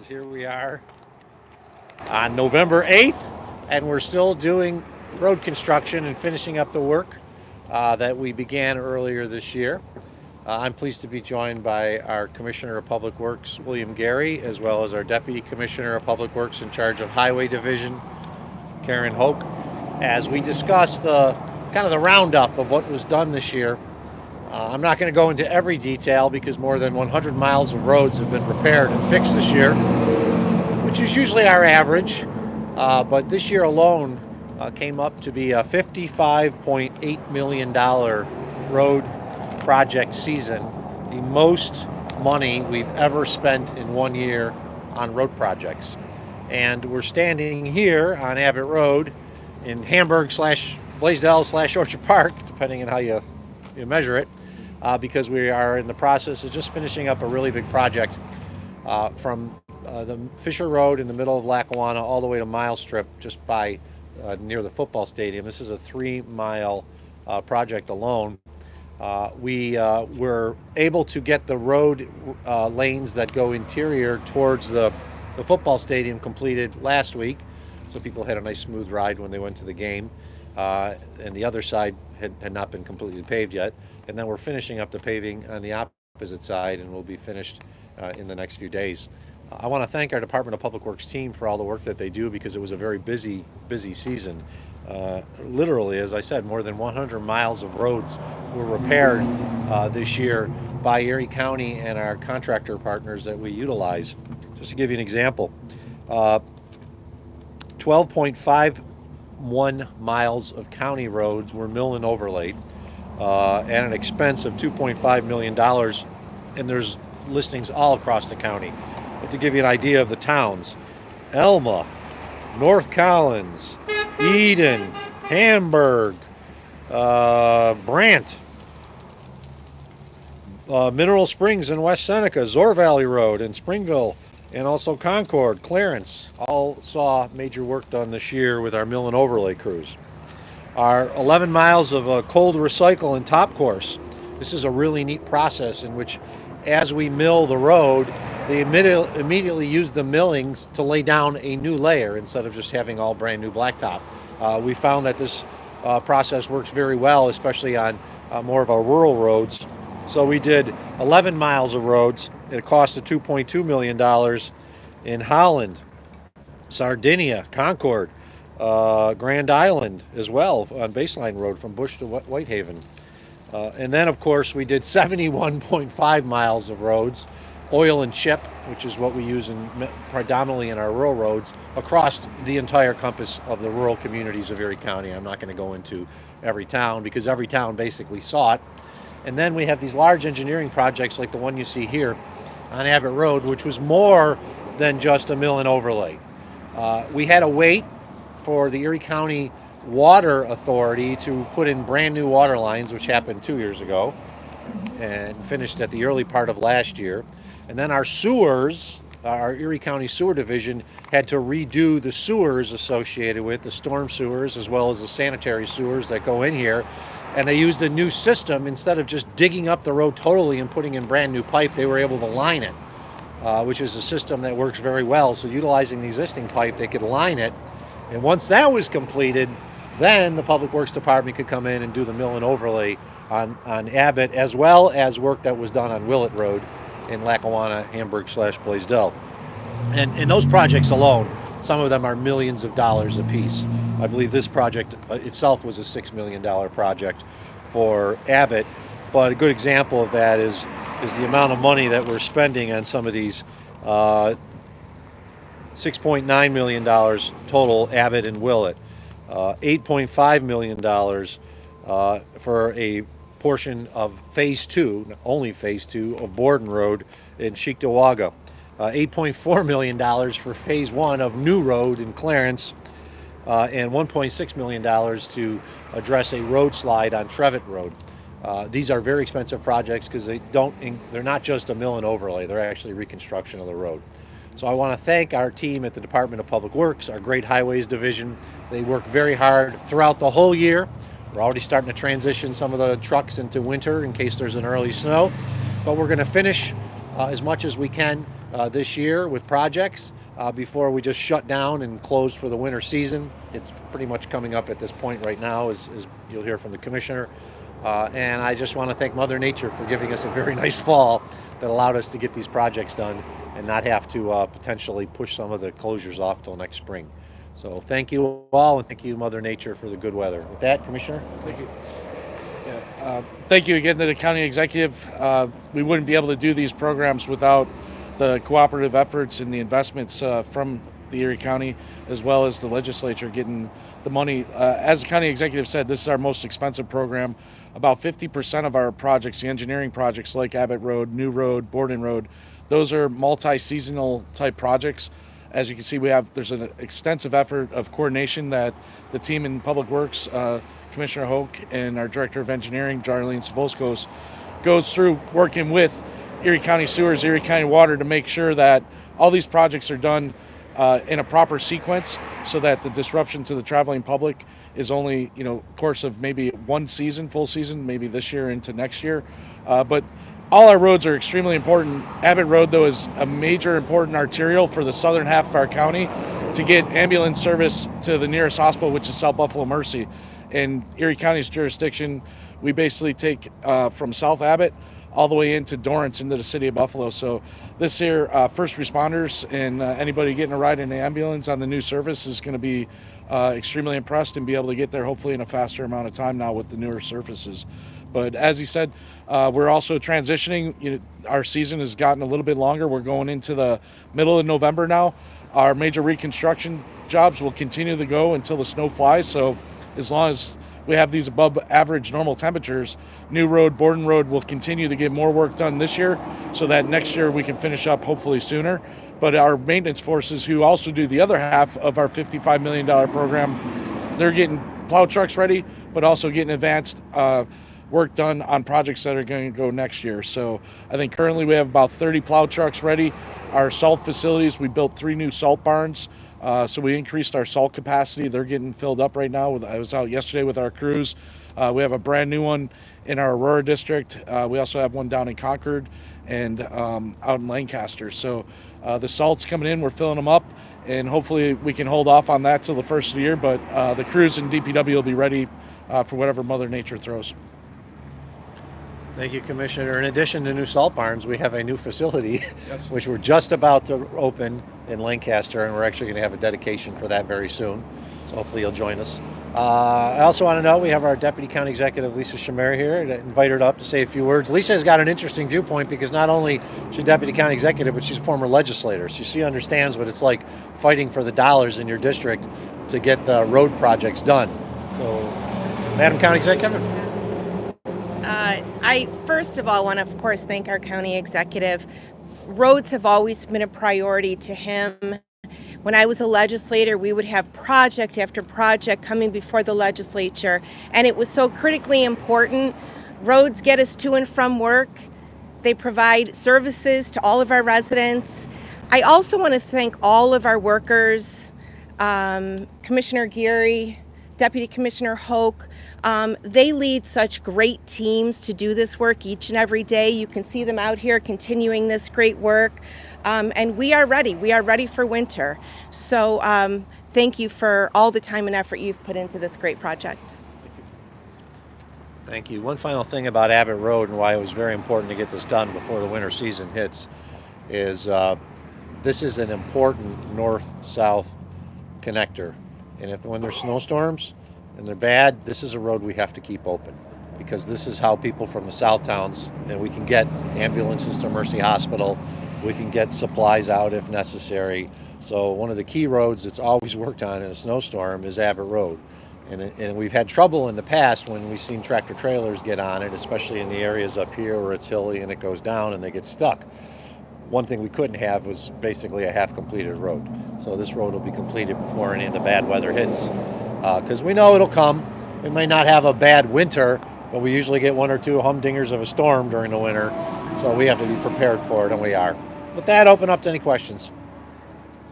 because here we are on November 8th, and we're still doing road construction and finishing up the work that we began earlier this year. I'm pleased to be joined by our Commissioner of Public Works, William Geary, as well as our Deputy Commissioner of Public Works in charge of Highway Division, Karen Hoke, as we discuss the kind of the roundup of what was done this year. I'm not going to go into every detail because more than 100 miles of roads have been repaired and fixed this year, which is usually our average, but this year alone came up to be a $55.8 million road project season, the most money we've ever spent in one year on road projects. And we're standing here on Abbott Road in Hamburg / Blaisdell / Orchard Park, depending on how you measure it, because we are in the process of just finishing up a really big project from the Fisher Road in the middle of Lackawanna all the way to Mile Strip just by near the football stadium. This is a 3-mile project alone. We were able to get the road lanes that go interior towards the football stadium completed last week, so people had a nice smooth ride when they went to the game, and the other side had not been completely paved yet. And then we're finishing up the paving on the opposite side, and we'll be finished in the next few days. I want to thank our Department of Public Works team for all the work that they do, because it was a very busy season. Literally, as I said, more than 100 miles of roads were repaired this year by Erie County and our contractor partners that we utilize. Just to give you an example, 12.51 miles of county roads were mill and overlaid at an expense of $2.5 million, and there's listings all across the county. But to give you an idea of the towns, Elma, North Collins, Eden, Hamburg, Brant, Mineral Springs in West Seneca, Zoar Valley Road in Springville, and also Concord, Clarence, all saw major work done this year with our mill and overlay crews. Our 11 miles of cold recycle and top course. This is a really neat process in which, as we mill the road, they immediately use the millings to lay down a new layer instead of just having all brand new blacktop. We found that this process works very well, especially on more of our rural roads. So we did 11 miles of roads at a cost of $2.2 million in Holland, Sardinia, Concord, Grand Island as well on Baseline Road from Bush to Whitehaven. And then, of course, we did 71.5 miles of roads, oil and chip, which is what we use predominantly in our rural roads, across the entire compass of the rural communities of Erie County. I'm not going to go into every town because every town basically saw it. And then we have these large engineering projects like the one you see here on Abbott Road, which was more than just a mill and overlay. We had to wait for the Erie County Water Authority to put in brand new water lines, which happened 2 years ago and finished at the early part of last year. And then our sewers, our Erie County Sewer Division, had to redo the sewers associated with the storm sewers as well as the sanitary sewers that go in here. And they used a new system. Instead of just digging up the road totally and putting in brand new pipe, they were able to line it, which is a system that works very well. So utilizing the existing pipe, they could line it. And once that was completed, then the Public Works Department could come in and do the mill and overlay on Abbott, as well as work that was done on Willett Road in Lackawanna, Hamburg / Blaisdell. And those projects alone, some of them are millions of dollars apiece. I believe this project itself was a $6 million project for Abbott, but a good example of that is the amount of money that we're spending on some of these. $6.9 million total, Abbott and Willett. $8.5 million for a portion of Phase 2, only Phase 2, of Bowen Rd in Cheektowaga. $8.4 million for Phase 1 of New Road in Clarence, and $1.6 million to address a road slide on Trevitt Road. These are very expensive projects because they're not just a mill and overlay, they're actually reconstruction of the road. So I want to thank our team at the Department of Public Works, our great Highways Division. They work very hard throughout the whole year. We're already starting to transition some of the trucks into winter in case there's an early snow, but we're going to finish as much as we can this year with projects before we just shut down and close for the winter season. It's pretty much coming up at this point right now, as you'll hear from the commissioner. And I just want to thank Mother Nature for giving us a very nice fall that allowed us to get these projects done and not have to potentially push some of the closures off till next spring. So thank you all, and thank you, Mother Nature, for the good weather. With that, Commissioner? Thank you. Thank you again to the county executive. We wouldn't be able to do these programs without the cooperative efforts and the investments from the Erie County, as well as the legislature getting the money. As the county executive said, this is our most expensive program. About 50% of our projects, the engineering projects like Abbott Road, New Road, Bowen Rd, those are multi-seasonal type projects. As you can see, there's an extensive effort of coordination that the team in Public Works, Commissioner Hoke, and our Director of Engineering, Darlene Savoskos, goes through working with Erie County Sewers, Erie County Water to make sure that all these projects are done in a proper sequence so that the disruption to the traveling public is only, course of maybe one season, full season, maybe this year into next year. But all our roads are extremely important. Abbott Road, though, is a major important arterial for the southern half of our county to get ambulance service to the nearest hospital, which is South Buffalo Mercy. In Erie County's jurisdiction, we basically take from South Abbott all the way into Dorrance, into the city of Buffalo. So this year, first responders and anybody getting a ride in the ambulance on the new service is going to be extremely impressed and be able to get there hopefully in a faster amount of time now with the newer surfaces. But as he said, we're also transitioning. Our season has gotten a little bit longer. We're going into the middle of November now. Our major reconstruction jobs will continue to go until the snow flies. So as long as we have these above average normal temperatures, New Road, Bowen Rd will continue to get more work done this year so that next year we can finish up hopefully sooner. But our maintenance forces, who also do the other half of our $55 million program, they're getting plow trucks ready, but also getting advanced work done on projects that are going to go next year. So I think currently we have about 30 plow trucks ready. Our salt facilities, we built 3 new salt barns. So we increased our salt capacity. They're getting filled up right now. I was out yesterday with our crews. We have a brand new one in our Aurora district. We also have one down in Concord and out in Lancaster. So the salt's coming in, we're filling them up, and hopefully we can hold off on that till the first of the year. But the crews in DPW will be ready for whatever Mother Nature throws. Thank you, Commissioner. In addition to new salt barns, we have a new facility, Yes. which we're just about to open in Lancaster, and we're actually going to have a dedication for that very soon. So hopefully you'll join us. I also want to know we have our Deputy County Executive, Lisa Shamari, here. I invite her up to say a few words. Lisa has got an interesting viewpoint because not only is she Deputy County Executive, but she's a former legislator. So she understands what it's like fighting for the dollars in your district to get the road projects done. So, Madam County Executive. I first of all want to, of course, thank our county executive. Roads have always been a priority to him. When I was a legislator, we would have project after project coming before the legislature, and it was so critically important. Roads get us to and from work. They provide services to all of our residents. I also want to thank all of our workers, Commissioner Geary, Deputy Commissioner Hoke. They lead such great teams to do this work each and every day. You can see them out here continuing this great work. And we are ready. We are ready for winter. So thank you for all the time and effort you've put into this great project. Thank you. One final thing about Abbott Road and why it was very important to get this done before the winter season hits is this is an important north-south connector. And when there's snowstorms and they're bad, this is a road we have to keep open because this is how people from the south towns, and we can get ambulances to Mercy Hospital, we can get supplies out if necessary. So one of the key roads that's always worked on in a snowstorm is Abbott Road. And we've had trouble in the past when we've seen tractor trailers get on it, especially in the areas up here where it's hilly and it goes down and they get stuck. One thing we couldn't have was basically a half-completed road. So this road will be completed before any of the bad weather hits, because we know it'll come. It may not have a bad winter, but we usually get 1 or 2 humdingers of a storm during the winter, so we have to be prepared for it, and we are. With that, open up to any questions.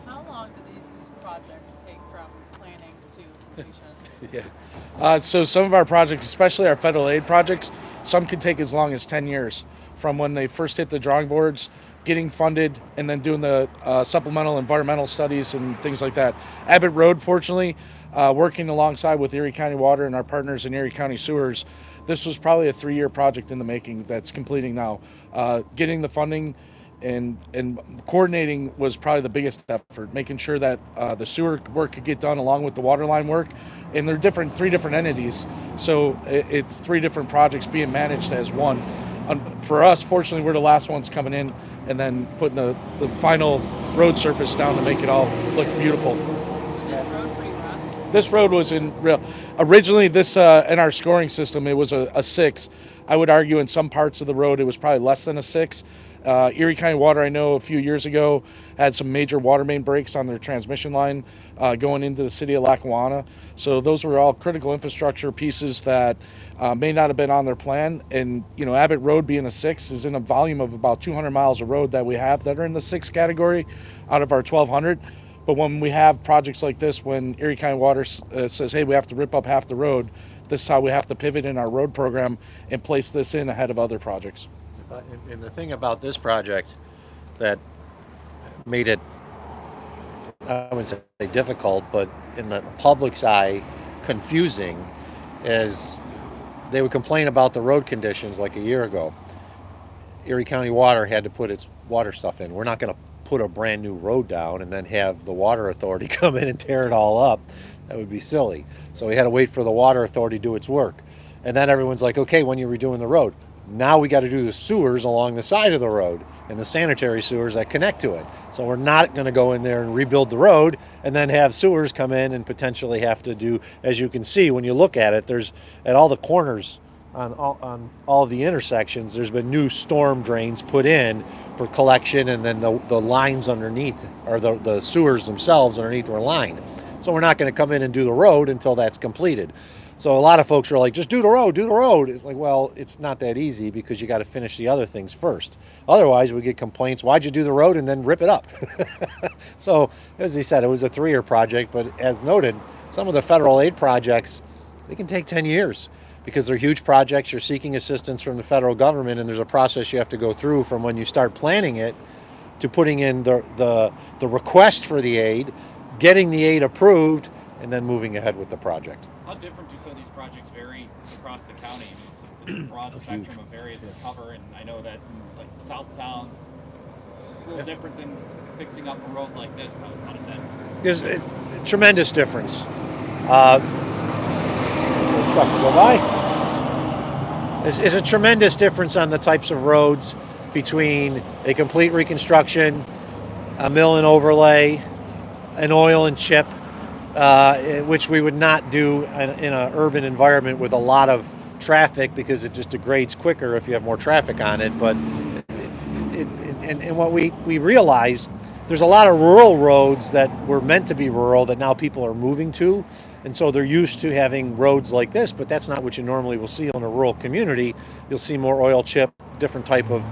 How long do these projects take from planning to completion? Yeah. So some of our projects, especially our federal aid projects, some can take as long as 10 years from when they first hit the drawing boards getting funded, and then doing the supplemental environmental studies and things like that. Abbott Road, fortunately, working alongside with Erie County Water and our partners in Erie County Sewers, this was probably a 3-year project in the making that's completing now. Getting the funding and coordinating was probably the biggest effort, making sure that the sewer work could get done along with the water line work. And they're 3 different entities, so it's 3 different projects being managed as one. For us, fortunately, we're the last ones coming in and then putting the final road surface down to make it all look beautiful. This road pretty rough? This road was originally this in our scoring system, it was a 6. I would argue in some parts of the road it was probably less than a 6. Erie County Water, I know a few years ago, had some major water main breaks on their transmission line going into the city of Lackawanna. So those were all critical infrastructure pieces that may not have been on their plan. And, Abbott Road being a 6 is in a volume of about 200 miles of road that we have that are in the 6 category out of our 1,200. But when we have projects like this, when Erie County Water says, hey, we have to rip up half the road, this is how we have to pivot in our road program and place this in ahead of other projects. And the thing about this project that made it, I wouldn't say difficult, but in the public's eye, confusing, is they would complain about the road conditions like a year ago. Erie County Water had to put its water stuff in. We're not going to put a brand new road down and then have the water authority come in and tear it all up. That would be silly. So we had to wait for the water authority to do its work. And then everyone's like, okay, when you're redoing the road, now we got to do the sewers along the side of the road and the sanitary sewers that connect to it. So we're not going to go in there and rebuild the road and then have sewers come in and potentially have to do, as you can see when you look at it, there's at all the corners on all the intersections, there's been new storm drains put in for collection, and then the lines underneath, or the sewers themselves underneath were lined. So we're not going to come in and do the road until that's completed. So a lot of folks are like, just do the road. It's like, well, it's not that easy because you got to finish the other things first. Otherwise, we get complaints, why'd you do the road and then rip it up? So, as he said, it was a 3-year project, but as noted, some of the federal aid projects, they can take 10 years because they're huge projects. You're seeking assistance from the federal government, and there's a process you have to go through from when you start planning it to putting in the request for the aid, getting the aid approved, and then moving ahead with the project. How different do some of these projects vary across the county? I mean, it's a broad spectrum of areas to cover, and I know that like South Town's a little different than fixing up a road like this. How does that? There's a tremendous difference. Truck will go by. There's a tremendous difference on the types of roads between a complete reconstruction, a mill and overlay, an oil and chip, which we would not do in an urban environment with a lot of traffic because it just degrades quicker if you have more traffic on it. But and what we realize, there's a lot of rural roads that were meant to be rural that now people are moving to, and so they're used to having roads like this, but that's not what you normally will see in a rural community. You'll see more oil chip, different type of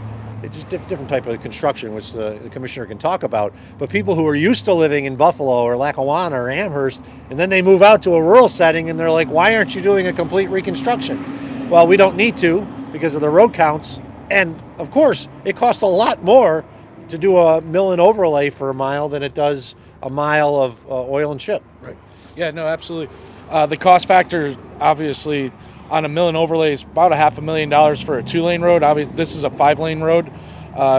construction, which the commissioner can talk about. But people who are used to living in Buffalo or Lackawanna or Amherst, and then they move out to a rural setting and they're like, why aren't you doing a complete reconstruction? Well, we don't need to because of the road counts. And of course, it costs a lot more to do a mill and overlay for a mile than it does a mile of oil and chip. Right. Yeah, no, absolutely. The cost factor, obviously, on a mill and overlay is about $500,000 for a 2-lane road. Obviously, this is a 5-lane road.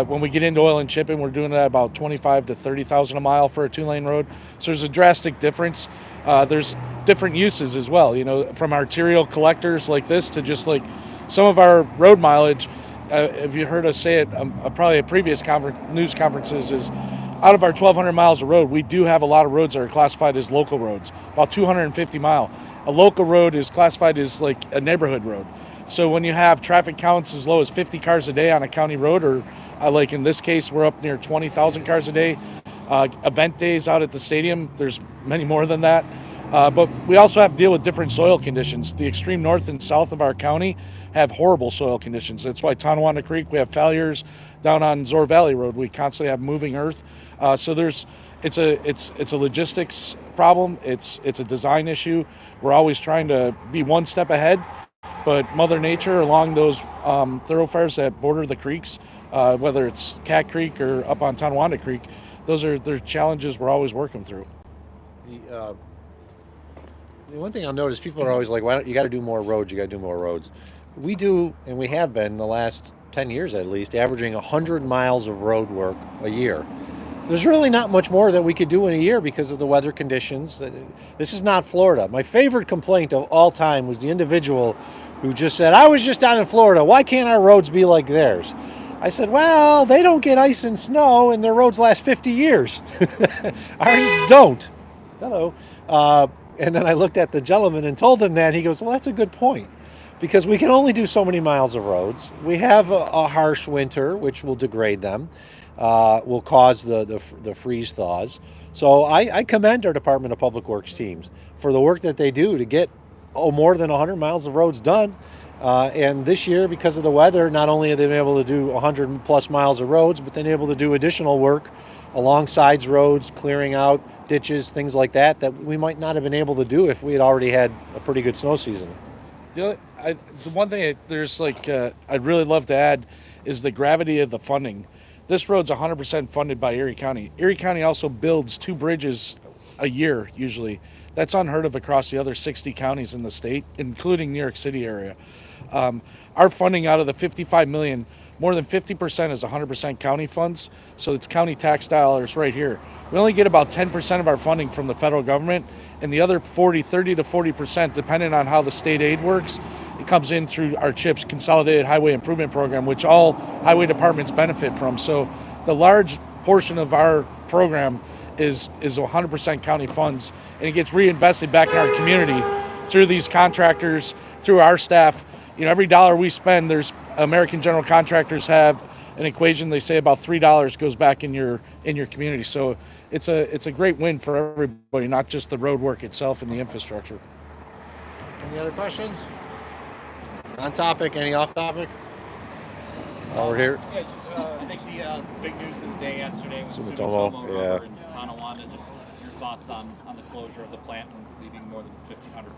When we get into oil and chipping, we're doing that about $25,000 to $30,000 a mile for a 2-lane road. So there's a drastic difference. There's different uses as well. From arterial collectors like this to just like some of our road mileage. If you heard us say it, probably at previous news conferences, is out of our 1,200 miles of road, we do have a lot of roads that are classified as local roads, about 250 mile. A local road is classified as like a neighborhood road. So when you have traffic counts as low as 50 cars a day on a county road, or like in this case, we're up near 20,000 cars a day. Event days out at the stadium, there's many more than that. But we also have to deal with different soil conditions. The extreme north and south of our county have horrible soil conditions. That's why Tonawanda Creek, we have failures. Down on Zoar Valley Road, we constantly have moving earth. So it's a logistics problem. It's a design issue. We're always trying to be one step ahead. But Mother Nature along those thoroughfares that border the creeks, whether it's Cat Creek or up on Tonawanda Creek, those are the challenges we're always working through. The one thing I'll notice, people are always like, "Why don't you got to do more roads? You got to do more roads." We do, and we have been the last 10 years at least, averaging 100 miles of road work a year. There's really not much more that we could do in a year because of the weather conditions. This is not Florida. My favorite complaint of all time was the individual who just said, "I was just down in Florida. Why can't our roads be like theirs?" I said, "Well, they don't get ice and snow, and their roads last 50 years. Ours don't." Hello. And then I looked at the gentleman and told him that. And he goes, "Well, that's a good point, because we can only do so many miles of roads. We have a harsh winter, which will degrade them, will cause the freeze thaws." So I commend our Department of Public Works teams for the work that they do to get more than 100 miles of roads done. And this year, because of the weather, not only have they been able to do 100 plus miles of roads, but they've been able to do additional work along sides roads, clearing out ditches, things like that we might not have been able to do if we had already had a pretty good snow season. The one thing I'd really love to add is the gravity of the funding. This road's 100% funded by Erie County. Erie County also builds 2 bridges a year usually. That's unheard of across the other 60 counties in the state, including New York City area. Our funding out of the $55 million, more than 50% is 100% county funds, so it's county tax dollars right here. We only get about 10% of our funding from the federal government, and the other 30 to 40%, depending on how the state aid works, it comes in through our CHIPS, Consolidated Highway Improvement Program, which all highway departments benefit from. So the large portion of our program is 100% county funds, and it gets reinvested back in our community through these contractors, through our staff. You know, every dollar we spend, there's American General Contractors have an equation. They say about $3 goes back in your community. So it's a great win for everybody, not just the road work itself and the infrastructure. Any other questions? On topic, any off topic? We're here. Yeah, I think the big news of the day yesterday was Sumitomo, Sumitomo yeah. Rubber in Tonawanda. Just your thoughts on the closure of the plant and leaving more than 1,500